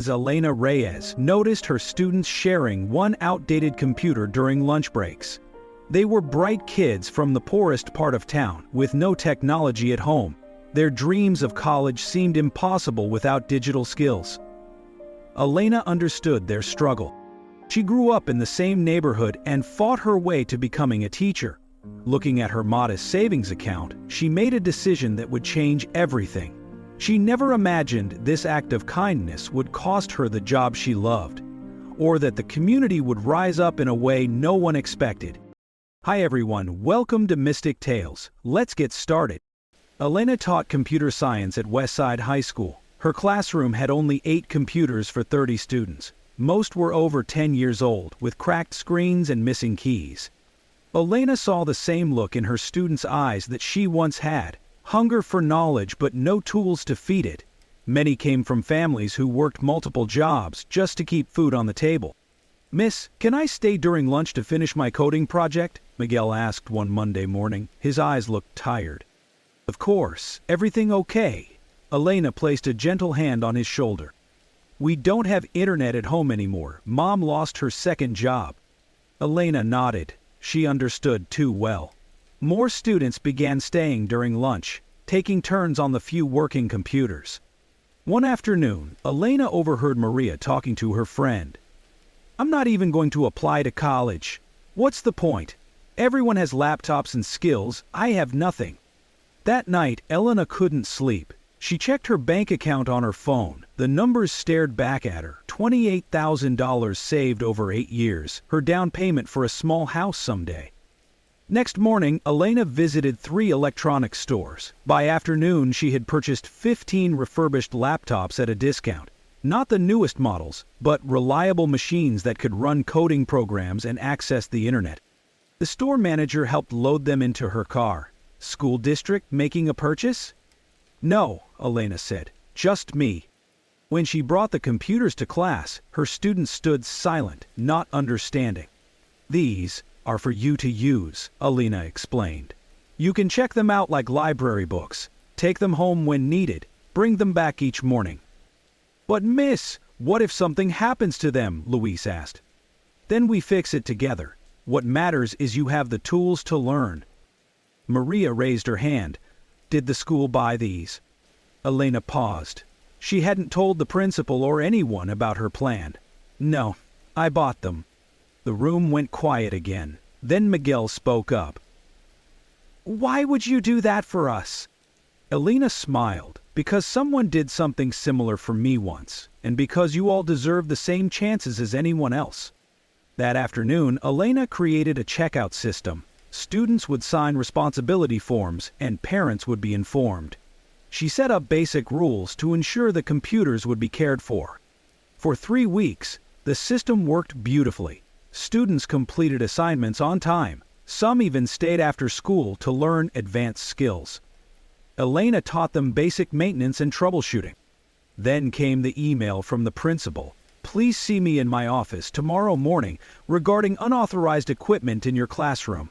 Elena Reyes noticed her students sharing one outdated computer during lunch breaks. They were bright kids from the poorest part of town, with no technology at home. Their dreams of college seemed impossible without digital skills. Elena understood their struggle. She grew up in the same neighborhood and fought her way to becoming a teacher. Looking at her modest savings account, she made a decision that would change everything. She never imagined this act of kindness would cost her the job she loved, or that the community would rise up in a way no one expected. Hi everyone, welcome to Mystic Tales. Let's get started. Elena taught computer science at Westside High School. Her classroom had only 8 computers for 30 students. Most were over 10 years old, with cracked screens and missing keys. Elena saw the same look in her students' eyes that she once had. Hunger for knowledge but no tools to feed it. Many came from families who worked multiple jobs just to keep food on the table. "Miss, can I stay during lunch to finish my coding project?" Miguel asked one Monday morning. His eyes looked tired. "Of course. Everything okay?" Elena placed a gentle hand on his shoulder. "We don't have internet at home anymore. Mom lost her second job." Elena nodded. She understood too well. More students began staying during lunch, taking turns on the few working computers. One afternoon, Elena overheard Maria talking to her friend. "I'm not even going to apply to college. What's the point? Everyone has laptops and skills. I have nothing." That night, Elena couldn't sleep. She checked her bank account on her phone. The numbers stared back at her. $28,000 saved over 8 years, her down payment for a small house someday. Next morning, Elena visited 3 electronics stores. By afternoon, she had purchased 15 refurbished laptops at a discount. Not the newest models, but reliable machines that could run coding programs and access the internet. The store manager helped load them into her car. "School district making a purchase?" "No," Elena said, "just me." When she brought the computers to class, her students stood silent, not understanding. "These are for you to use," Elena explained. "You can check them out like library books. Take them home when needed. Bring them back each morning." "But miss, what if something happens to them?" Luis asked. "Then we fix it together. What matters is you have the tools to learn." Maria raised her hand. "Did the school buy these?" Elena paused. She hadn't told the principal or anyone about her plan. "No, I bought them." The room went quiet again. Then Miguel spoke up. "Why would you do that for us?" Elena smiled. "Because someone did something similar for me once, and because you all deserve the same chances as anyone else." That afternoon, Elena created a checkout system. Students would sign responsibility forms, and parents would be informed. She set up basic rules to ensure the computers would be cared for. For 3 weeks, the system worked beautifully. Students completed assignments on time. Some even stayed after school to learn advanced skills. Elena taught them basic maintenance and troubleshooting. Then came the email from the principal. "Please see me in my office tomorrow morning regarding unauthorized equipment in your classroom."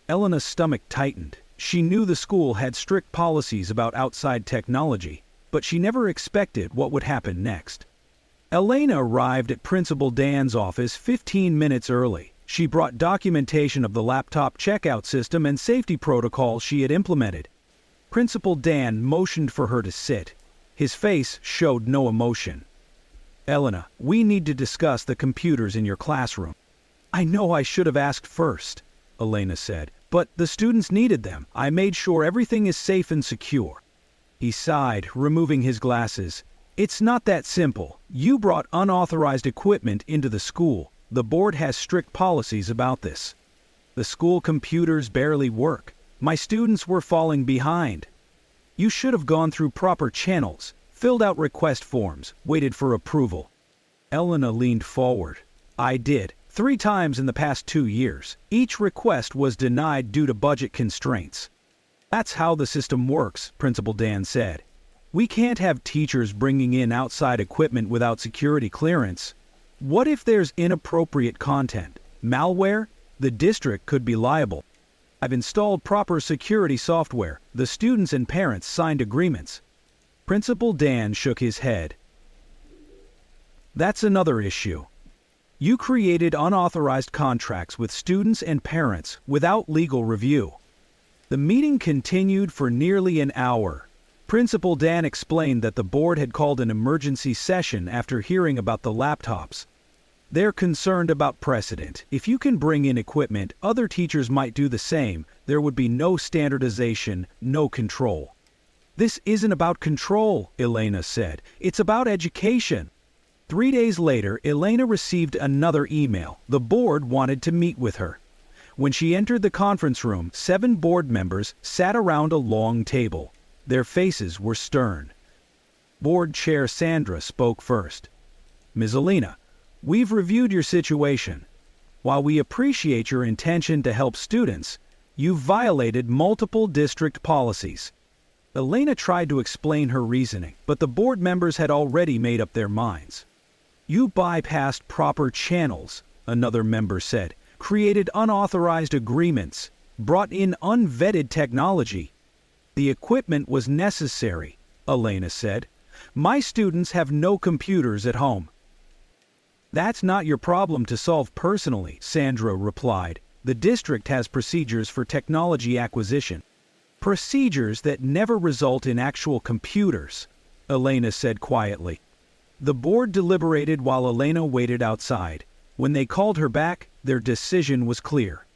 Elena's stomach tightened. She knew the school had strict policies about outside technology, but she never expected what would happen next. Elena arrived at Principal Dan's office 15 minutes early. She brought documentation of the laptop checkout system and safety protocols she had implemented. Principal Dan motioned for her to sit. His face showed no emotion. "Elena, we need to discuss the computers in your classroom." "I know I should have asked first," Elena said, "but the students needed them. I made sure everything is safe and secure." He sighed, removing his glasses. "It's not that simple. You brought unauthorized equipment into the school. The board has strict policies about this. The school computers barely work. My students were falling behind. You should have gone through proper channels, filled out request forms, waited for approval." Elena leaned forward. "I did. 3 times in the past 2 years. Each request was denied due to budget constraints." "That's how the system works," Principal Dan said. "We can't have teachers bringing in outside equipment without security clearance. What if there's inappropriate content? Malware? The district could be liable. I've installed proper security software. The students and parents signed agreements." Principal Dan shook his head. That's another issue. You created unauthorized contracts with students and parents without legal review. The meeting continued for nearly an hour. Principal Dan explained that the board had called an emergency session after hearing about the laptops. They're concerned about precedent. If you can bring in equipment, other teachers might do the same. There would be no standardization, no control. This isn't about control, Elena said. It's about education. 3 days later, Elena received another email. The board wanted to meet with her. When she entered the conference room, 7 board members sat around a long table. Their faces were stern. Board Chair Sandra spoke first. Ms. Elena, we've reviewed your situation. While we appreciate your intention to help students, you've violated multiple district policies. Elena tried to explain her reasoning, but the board members had already made up their minds. You bypassed proper channels, another member said, created unauthorized agreements, brought in unvetted technology. The equipment was necessary, Elena said. My students have no computers at home. That's not your problem to solve personally, Sandra replied. The district has procedures for technology acquisition. Procedures that never result in actual computers, Elena said quietly. The board deliberated while Elena waited outside. When they called her back, their decision was clear.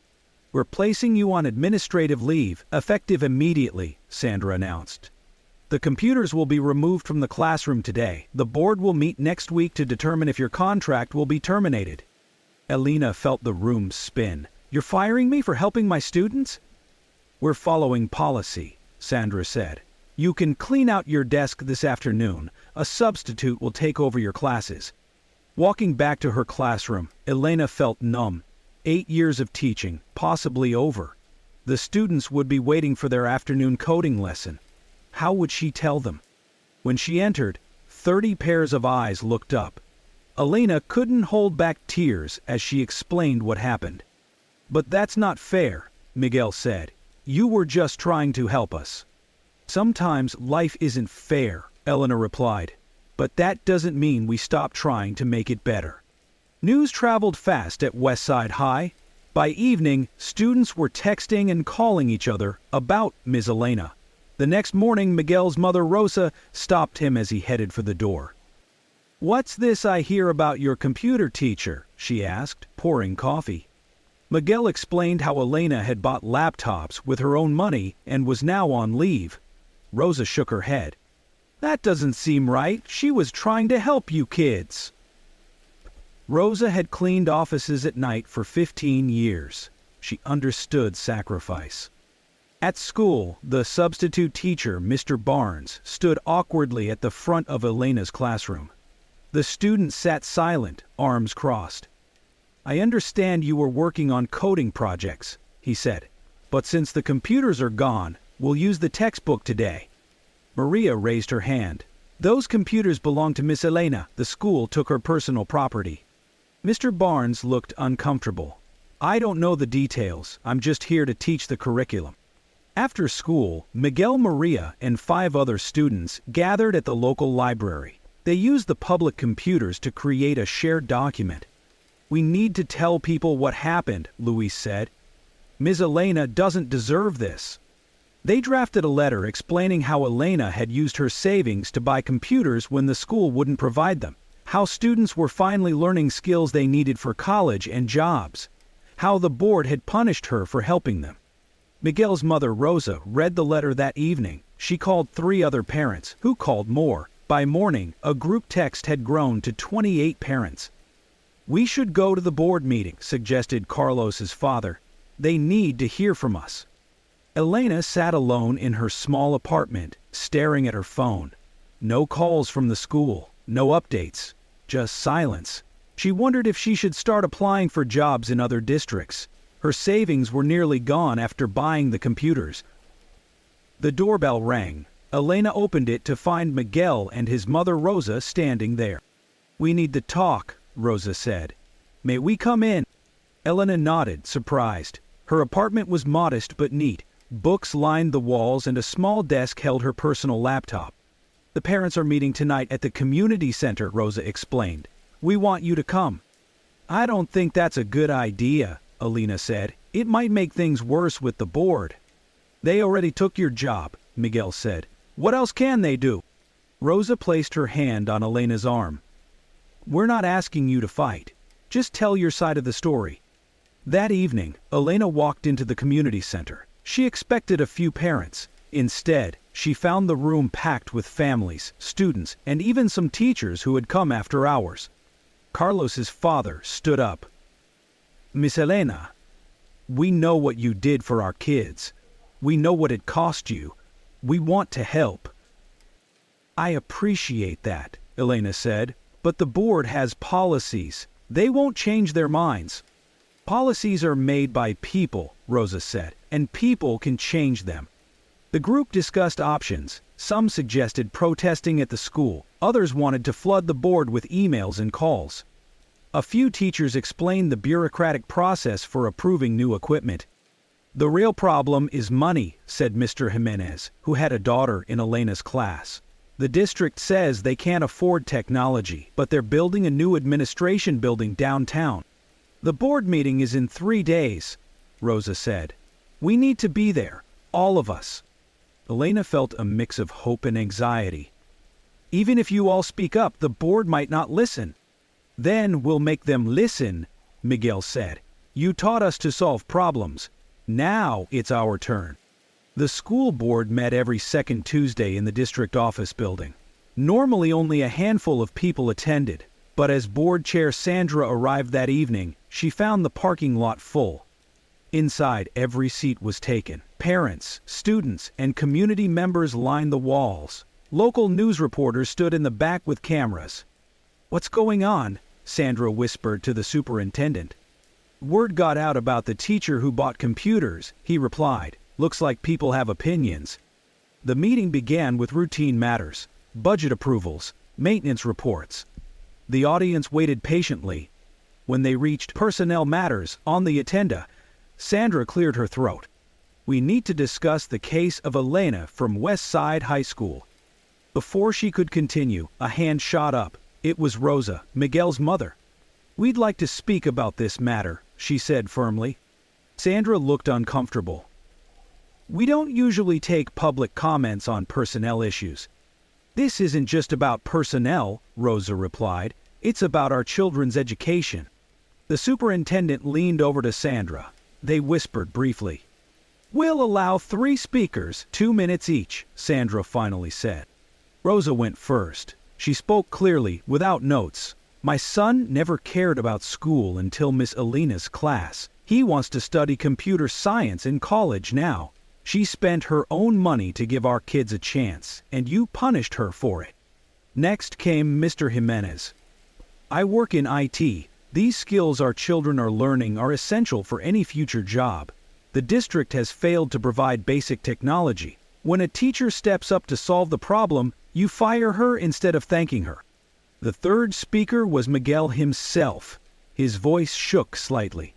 We're placing you on administrative leave, effective immediately, Sandra announced. The computers will be removed from the classroom today. The board will meet next week to determine if your contract will be terminated. Elena felt the room spin. You're firing me for helping my students? We're following policy, Sandra said. You can clean out your desk this afternoon. A substitute will take over your classes. Walking back to her classroom, Elena felt numb. 8 years of teaching, possibly over. The students would be waiting for their afternoon coding lesson. How would she tell them? When she entered, 30 pairs of eyes looked up. Elena couldn't hold back tears as she explained what happened. But that's not fair, Miguel said. You were just trying to help us. Sometimes life isn't fair, Elena replied. But that doesn't mean we stop trying to make it better. News traveled fast at Westside High. By evening, students were texting and calling each other about Ms. Elena. The next morning, Miguel's mother Rosa stopped him as he headed for the door. What's this I hear about your computer teacher? She asked, pouring coffee. Miguel explained how Elena had bought laptops with her own money and was now on leave. Rosa shook her head. That doesn't seem right. She was trying to help you kids. Rosa had cleaned offices at night for 15 years. She understood sacrifice. At school, the substitute teacher, Mr. Barnes, stood awkwardly at the front of Elena's classroom. The students sat silent, arms crossed. I understand you were working on coding projects, he said. But since the computers are gone, we'll use the textbook today. Maria raised her hand. Those computers belong to Miss Elena. The school took her personal property. Mr. Barnes looked uncomfortable. I don't know the details. I'm just here to teach the curriculum. After school, Miguel, Maria, and 5 other students gathered at the local library. They used the public computers to create a shared document. We need to tell people what happened, Luis said. Ms. Elena doesn't deserve this. They drafted a letter explaining how Elena had used her savings to buy computers when the school wouldn't provide them, how students were finally learning skills they needed for college and jobs, how the board had punished her for helping them. Miguel's mother, Rosa, read the letter that evening. She called 3 other parents, who called more. By morning, a group text had grown to 28 parents. We should go to the board meeting, suggested Carlos's father. They need to hear from us. Elena sat alone in her small apartment, staring at her phone. No calls from the school, no updates, just silence. She wondered if she should start applying for jobs in other districts. Her savings were nearly gone after buying the computers. The doorbell rang. Elena opened it to find Miguel and his mother Rosa standing there. We need to talk, Rosa said. May we come in? Elena nodded, surprised. Her apartment was modest but neat. Books lined the walls and a small desk held her personal laptop. The parents are meeting tonight at the community center, Rosa explained. We want you to come." "I don't think that's a good idea," Elena said. "It might make things worse with the board." "They already took your job," Miguel said. "What else can they do?" Rosa placed her hand on Elena's arm. "We're not asking you to fight. Just tell your side of the story." That evening, Elena walked into the community center. She expected a few parents. Instead, she found the room packed with families, students, and even some teachers who had come after hours. Carlos's father stood up. "Miss Elena, we know what you did for our kids. We know what it cost you. We want to help." "I appreciate that," Elena said, "but the board has policies. They won't change their minds." "Policies are made by people," Rosa said, "and people can change them." The group discussed options. Some suggested protesting at the school. Others wanted to flood the board with emails and calls. A few teachers explained the bureaucratic process for approving new equipment. "The real problem is money," said Mr. Jimenez, who had a daughter in Elena's class. "The district says they can't afford technology, but they're building a new administration building downtown." "The board meeting is in 3 days," Rosa said. "We need to be there, all of us." Elena felt a mix of hope and anxiety. "Even if you all speak up, the board might not listen." "Then we'll make them listen," Miguel said. "You taught us to solve problems. Now it's our turn." The school board met every second Tuesday in the district office building. Normally only a handful of people attended, but as board chair Sandra arrived that evening, she found the parking lot full. Inside, every seat was taken. Parents, students, and community members lined the walls. Local news reporters stood in the back with cameras. "What's going on?" Sandra whispered to the superintendent. "Word got out about the teacher who bought computers," he replied. "Looks like people have opinions." The meeting began with routine matters: budget approvals, maintenance reports. The audience waited patiently. When they reached personnel matters on the agenda, Sandra cleared her throat. "We need to discuss the case of Elena from West Side High School." Before she could continue, a hand shot up. It was Rosa, Miguel's mother. "We'd like to speak about this matter," she said firmly. Sandra looked uncomfortable. "We don't usually take public comments on personnel issues." "This isn't just about personnel," Rosa replied. "It's about our children's education." The superintendent leaned over to Sandra. They whispered briefly. "We'll allow 3 speakers, 2 minutes each," Sandra finally said. Rosa went first. She spoke clearly, without notes. "My son never cared about school until Miss Elena's class. He wants to study computer science in college now. She spent her own money to give our kids a chance, and you punished her for it." Next came Mr. Jimenez. "I work in IT. These skills our children are learning are essential for any future job. The district has failed to provide basic technology. When a teacher steps up to solve the problem, you fire her instead of thanking her." The third speaker was Miguel himself. His voice shook slightly.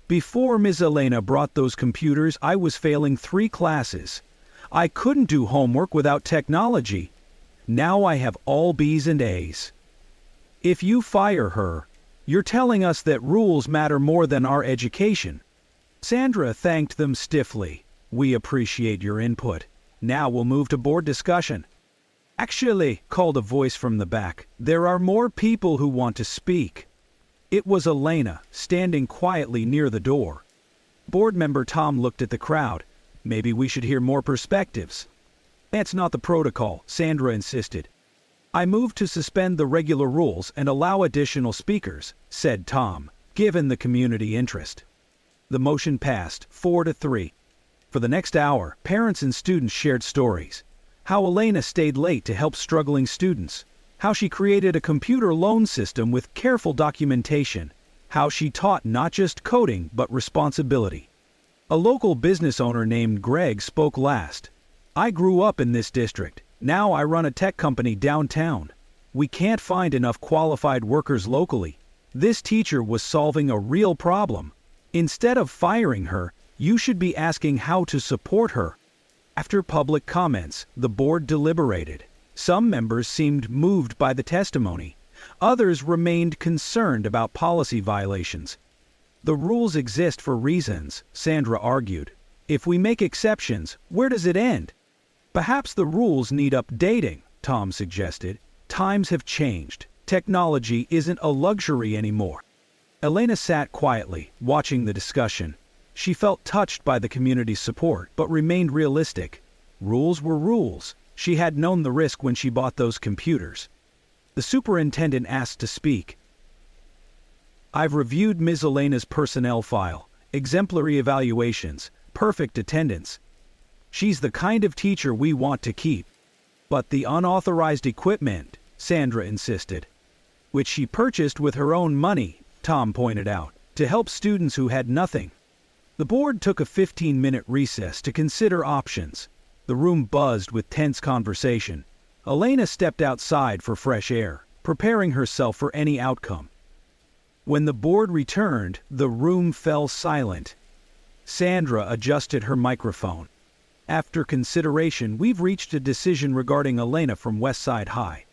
"Before Ms. Elena brought those computers, I was failing 3 classes. I couldn't do homework without technology. Now I have all B's and A's. If you fire her, you're telling us that rules matter more than our education." Sandra thanked them stiffly. "We appreciate your input. Now we'll move to board discussion." "Actually," called a voice from the back, "there are more people who want to speak." It was Elena, standing quietly near the door. Board member Tom looked at the crowd. "Maybe we should hear more perspectives." "That's not the protocol," Sandra insisted. "I move to suspend the regular rules and allow additional speakers," said Tom, given the community interest. The motion passed, 4-3. For the next hour, parents and students shared stories. How Elena stayed late to help struggling students. How she created a computer loan system with careful documentation. How she taught not just coding, but responsibility. A local business owner named Greg spoke last. "I grew up in this district. Now I run a tech company downtown. We can't find enough qualified workers locally. This teacher was solving a real problem. Instead of firing her, you should be asking how to support her." After public comments, the board deliberated. Some members seemed moved by the testimony. Others remained concerned about policy violations. The rules exist for reasons, Sandra argued. If we make exceptions, where does it end? Perhaps the rules need updating, Tom suggested. Times have changed. Technology isn't a luxury anymore. Elena sat quietly, watching the discussion. She felt touched by the community's support, but remained realistic. Rules were rules. She had known the risk when she bought those computers. The superintendent asked to speak. I've reviewed Ms. Elena's personnel file, exemplary evaluations, perfect attendance. She's the kind of teacher we want to keep. But the unauthorized equipment, Sandra insisted, which she purchased with her own money, Tom pointed out, to help students who had nothing. The board took a 15-minute recess to consider options. The room buzzed with tense conversation. Elena stepped outside for fresh air, preparing herself for any outcome. When the board returned, the room fell silent. Sandra adjusted her microphone. After consideration, we've reached a decision regarding Elena from Westside High.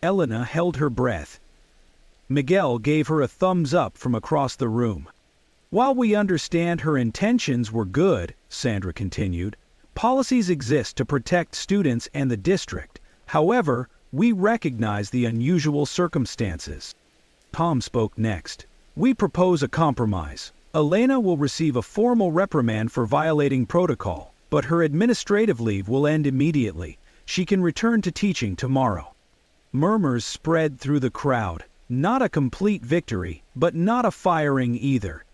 Elena held her breath. Miguel gave her a thumbs up from across the room. While we understand her intentions were good, Sandra continued, policies exist to protect students and the district. However, we recognize the unusual circumstances. Tom spoke next. We propose a compromise. Elena will receive a formal reprimand for violating protocol, but her administrative leave will end immediately. She can return to teaching tomorrow. Murmurs spread through the crowd. Not a complete victory, but not a firing either.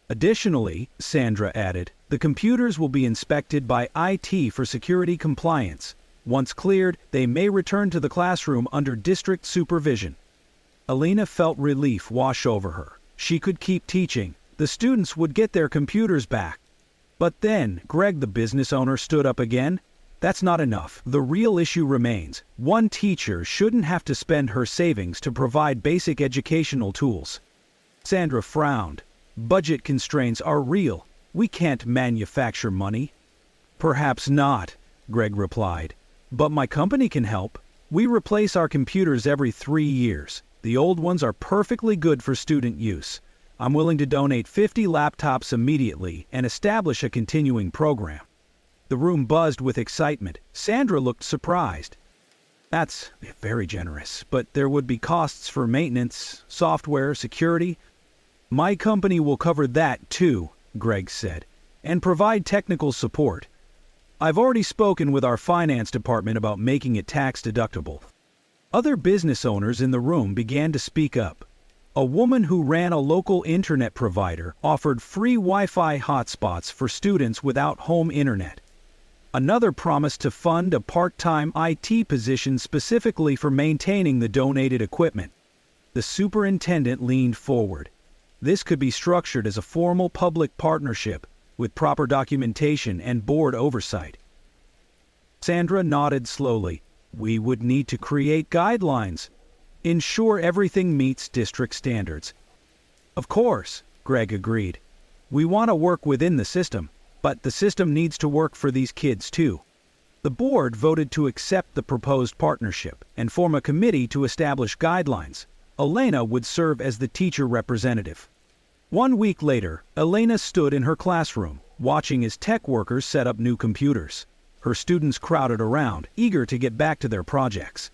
Additionally, Sandra added, the computers will be inspected by IT for security compliance. Once cleared, they may return to the classroom under district supervision. Elena felt relief wash over her. She could keep teaching. The students would get their computers back. But then, Greg, the business owner, stood up again. That's not enough. The real issue remains. One teacher shouldn't have to spend her savings to provide basic educational tools. Sandra frowned. Budget constraints are real. We can't manufacture money. Perhaps not, Greg replied. But my company can help. We replace our computers every 3 years. The old ones are perfectly good for student use. I'm willing to donate 50 laptops immediately and establish a continuing program. The room buzzed with excitement. Sandra looked surprised. That's very generous, but there would be costs for maintenance, software, security. My company will cover that too, Greg said, and provide technical support. I've already spoken with our finance department about making it tax deductible. Other business owners in the room began to speak up. A woman who ran a local internet provider offered free Wi-Fi hotspots for students without home internet. Another promised to fund a part-time IT position specifically for maintaining the donated equipment. The superintendent leaned forward. This could be structured as a formal public partnership with proper documentation and board oversight. Sandra nodded slowly. We would need to create guidelines. Ensure everything meets district standards. Of course, Greg agreed. We want to work within the system. But the system needs to work for these kids too. The board voted to accept the proposed partnership and form a committee to establish guidelines. Elena would serve as the teacher representative. 1 week later, Elena stood in her classroom, watching as tech workers set up new computers. Her students crowded around, eager to get back to their projects.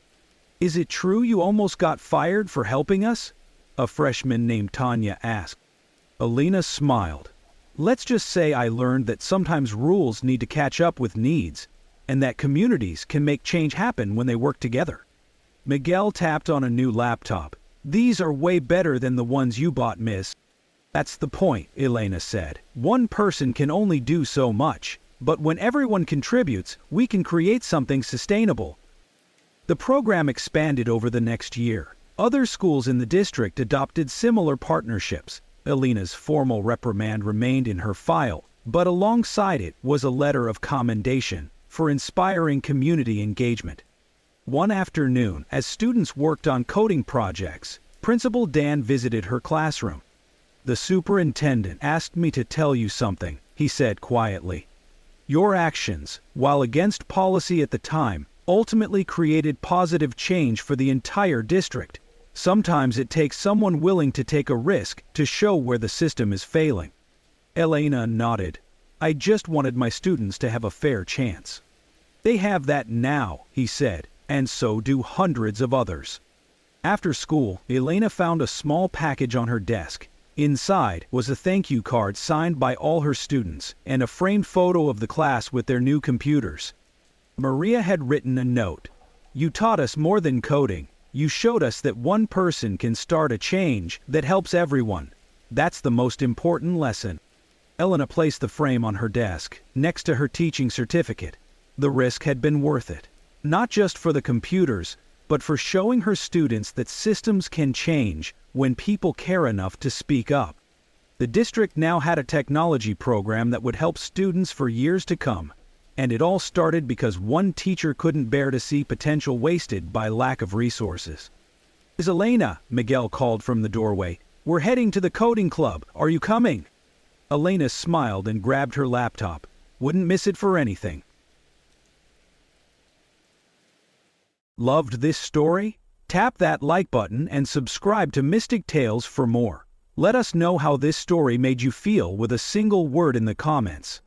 Is it true you almost got fired for helping us? A freshman named Tanya asked. Elena smiled. Let's just say I learned that sometimes rules need to catch up with needs, and that communities can make change happen when they work together. Miguel tapped on a new laptop. These are way better than the ones you bought, miss. That's the point, Elena said. One person can only do so much, but when everyone contributes, we can create something sustainable. The program expanded over the next year. Other schools in the district adopted similar partnerships. Elena's formal reprimand remained in her file, but alongside it was a letter of commendation for inspiring community engagement. One afternoon, as students worked on coding projects, Principal Dan visited her classroom. The superintendent asked me to tell you something, he said quietly. Your actions, while against policy at the time, ultimately created positive change for the entire district. Sometimes it takes someone willing to take a risk to show where the system is failing. Elena nodded. I just wanted my students to have a fair chance. They have that now, he said, and so do hundreds of others. After school, Elena found a small package on her desk. Inside was a thank you card signed by all her students and a framed photo of the class with their new computers. Maria had written a note. You taught us more than coding. You showed us that one person can start a change that helps everyone. That's the most important lesson. Elena placed the frame on her desk, next to her teaching certificate. The risk had been worth it. Not just for the computers, but for showing her students that systems can change when people care enough to speak up. The district now had a technology program that would help students for years to come, and it all started because one teacher couldn't bear to see potential wasted by lack of resources. "Is Elena?" Miguel called from the doorway. "We're heading to the coding club. Are you coming?" Elena smiled and grabbed her laptop. Wouldn't miss it for anything. Loved this story? Tap that like button and subscribe to Mystic Tales for more. Let us know how this story made you feel with a single word in the comments.